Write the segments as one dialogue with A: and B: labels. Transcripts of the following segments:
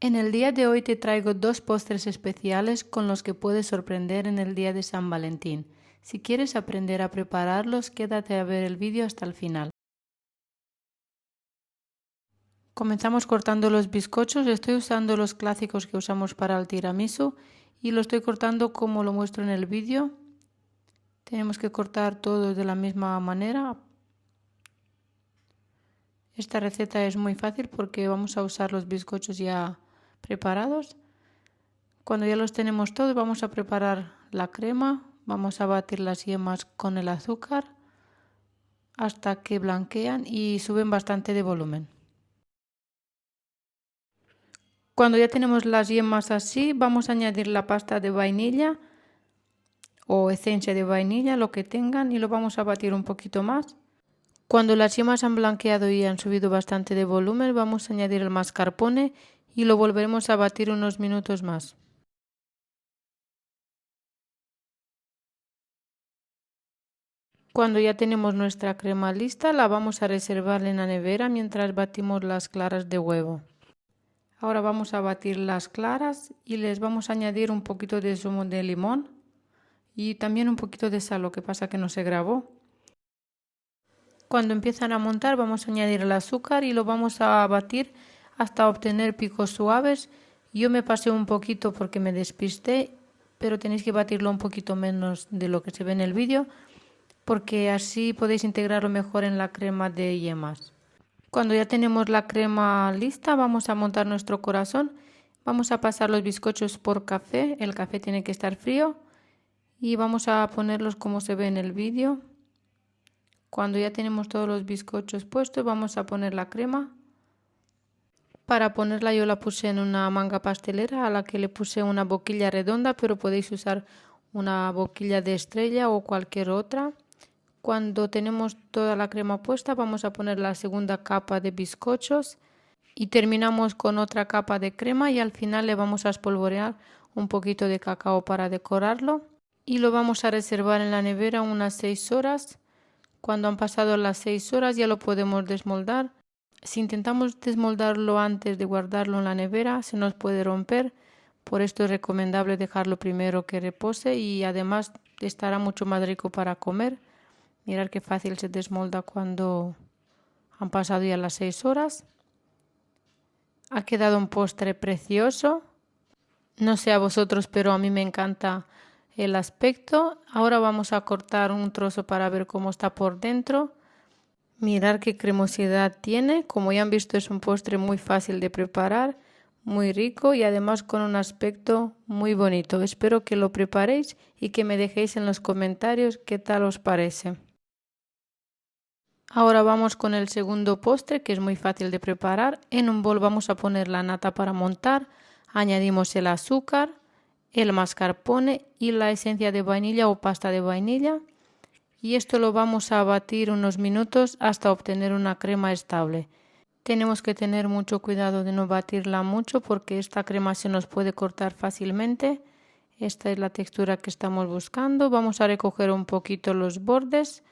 A: En el día de hoy te traigo dos postres especiales con los que puedes sorprender en el día de San Valentín. Si quieres aprender a prepararlos, quédate a ver el vídeo hasta el final. Comenzamos cortando los bizcochos. Estoy usando los clásicos que usamos para el tiramisú y lo estoy cortando como lo muestro en el vídeo. Tenemos que cortar todo de la misma manera. Esta receta es muy fácil porque vamos a usar los bizcochos ya preparados. Cuando ya los tenemos todos, vamos a preparar la crema. Vamos a batir las yemas con el azúcar hasta que blanquean y suben bastante de volumen. Cuando ya tenemos las yemas así, vamos a añadir la pasta de vainilla o esencia de vainilla, lo que tengan, y lo vamos a batir un poquito más. Cuando las yemas han blanqueado y han subido bastante de volumen, vamos a añadir el mascarpone y lo volveremos a batir unos minutos más. Cuando ya tenemos nuestra crema lista, la vamos a reservar en la nevera mientras batimos las claras de huevo. Ahora vamos a batir las claras y les vamos a añadir un poquito de zumo de limón y también un poquito de sal, lo que pasa que no se grabó. Cuando empiezan a montar vamos a añadir el azúcar y lo vamos a batir hasta obtener picos suaves. Yo me pasé un poquito porque me despisté, pero tenéis que batirlo un poquito menos de lo que se ve en el vídeo, porque así podéis integrarlo mejor en la crema de yemas. Cuando ya tenemos la crema lista, vamos a montar nuestro corazón. Vamos a pasar los bizcochos por café. El café tiene que estar frío y vamos a ponerlos como se ve en el vídeo. Cuando ya tenemos todos los bizcochos puestos, vamos a poner la crema. Para ponerla yo la puse en una manga pastelera a la que le puse una boquilla redonda, pero podéis usar una boquilla de estrella o cualquier otra. Cuando tenemos toda la crema puesta, vamos a poner la segunda capa de bizcochos y terminamos con otra capa de crema y al final le vamos a espolvorear un poquito de cacao para decorarlo y lo vamos a reservar en la nevera unas 6 horas. Cuando han pasado las 6 horas ya lo podemos desmoldar. Si intentamos desmoldarlo antes de guardarlo en la nevera, se nos puede romper. Por esto es recomendable dejarlo primero que repose y además estará mucho más rico para comer. Mirad qué fácil se desmolda cuando han pasado ya las 6 horas. Ha quedado un postre precioso. No sé a vosotros, pero a mí me encanta el aspecto. Ahora vamos a cortar un trozo para ver cómo está por dentro. Mirad qué cremosidad tiene. Como ya han visto, es un postre muy fácil de preparar, muy rico y además con un aspecto muy bonito. Espero que lo preparéis y que me dejéis en los comentarios qué tal os parece. Ahora vamos con el segundo postre, que es muy fácil de preparar. En un bol vamos a poner la nata para montar, añadimos el azúcar, el mascarpone y la esencia de vainilla o pasta de vainilla. Y esto lo vamos a batir unos minutos hasta obtener una crema estable. Tenemos que tener mucho cuidado de no batirla mucho porque esta crema se nos puede cortar fácilmente. Esta es la textura que estamos buscando. Vamos a recoger un poquito los bordes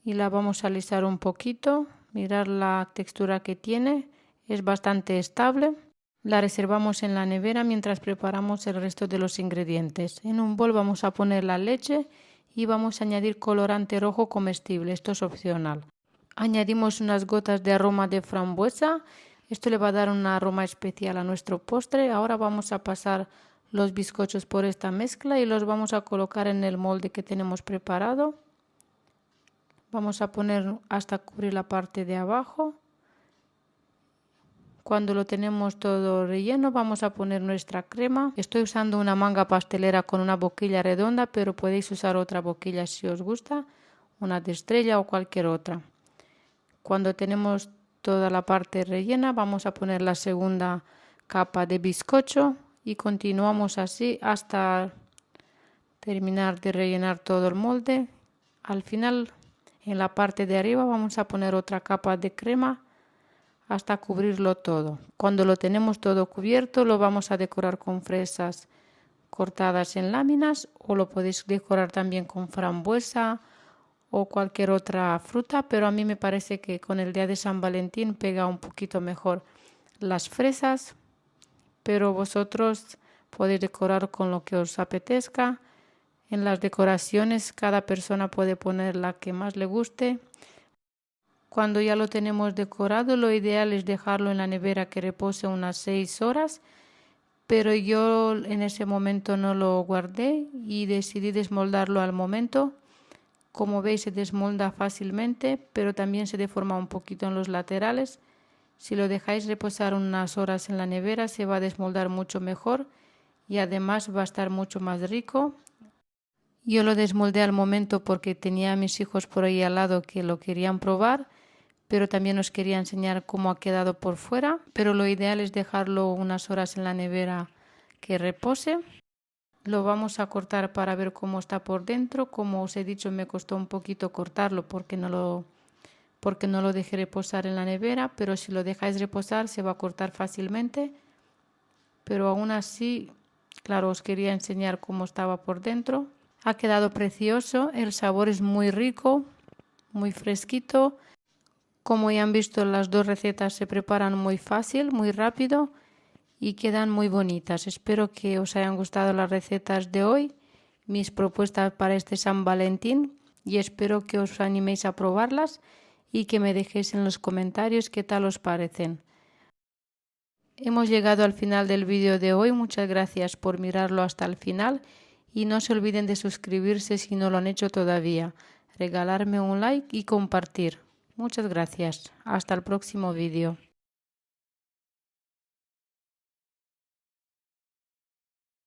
A: y la vamos a alisar un poquito. Mirad la textura que tiene, es bastante estable. La reservamos en la nevera mientras preparamos el resto de los ingredientes. En un bol vamos a poner la leche y vamos a añadir colorante rojo comestible, esto es opcional. Añadimos unas gotas de aroma de frambuesa, esto le va a dar un aroma especial a nuestro postre. Ahora vamos a pasar los bizcochos por esta mezcla y los vamos a colocar en el molde que tenemos preparado. Vamos a poner hasta cubrir la parte de abajo. Cuando lo tenemos todo relleno vamos a poner nuestra crema. Estoy usando una manga pastelera con una boquilla redonda, pero podéis usar otra boquilla si os gusta, una de estrella o cualquier otra. Cuando tenemos toda la parte rellena vamos a poner la segunda capa de bizcocho y continuamos así hasta terminar de rellenar todo el molde. Al final, en la parte de arriba vamos a poner otra capa de crema hasta cubrirlo todo. Cuando lo tenemos todo cubierto lo vamos a decorar con fresas cortadas en láminas o lo podéis decorar también con frambuesa o cualquier otra fruta, pero a mí me parece que con el día de San Valentín pega un poquito mejor las fresas. pero vosotros podéis decorar con lo que os apetezca. En las decoraciones cada persona puede poner la que más le guste. Cuando ya lo tenemos decorado, lo ideal es dejarlo en la nevera que repose unas 6 horas, pero yo en ese momento no lo guardé y decidí desmoldarlo al momento. Como veis, se desmolda fácilmente, pero también se deforma un poquito en los laterales. Si lo dejáis reposar unas horas en la nevera, se va a desmoldar mucho mejor y además va a estar mucho más rico. Yo lo desmoldé al momento porque tenía a mis hijos por ahí al lado que lo querían probar, pero también os quería enseñar cómo ha quedado por fuera. Pero lo ideal es dejarlo unas horas en la nevera que repose. Lo vamos a cortar para ver cómo está por dentro. Como os he dicho, me costó un poquito cortarlo porque no lo dejé reposar en la nevera, pero si lo dejáis reposar se va a cortar fácilmente. Pero aún así, claro, os quería enseñar cómo estaba por dentro. Ha quedado precioso, el sabor es muy rico, muy fresquito. Como ya han visto, las dos recetas se preparan muy fácil, muy rápido y quedan muy bonitas. Espero que os hayan gustado las recetas de hoy, mis propuestas para este San Valentín, y espero que os animéis a probarlas y que me dejéis en los comentarios qué tal os parecen. Hemos llegado al final del vídeo de hoy. Muchas gracias por mirarlo hasta el final y no se olviden de suscribirse si no lo han hecho todavía, regalarme un like y compartir. Muchas gracias. Hasta el próximo vídeo.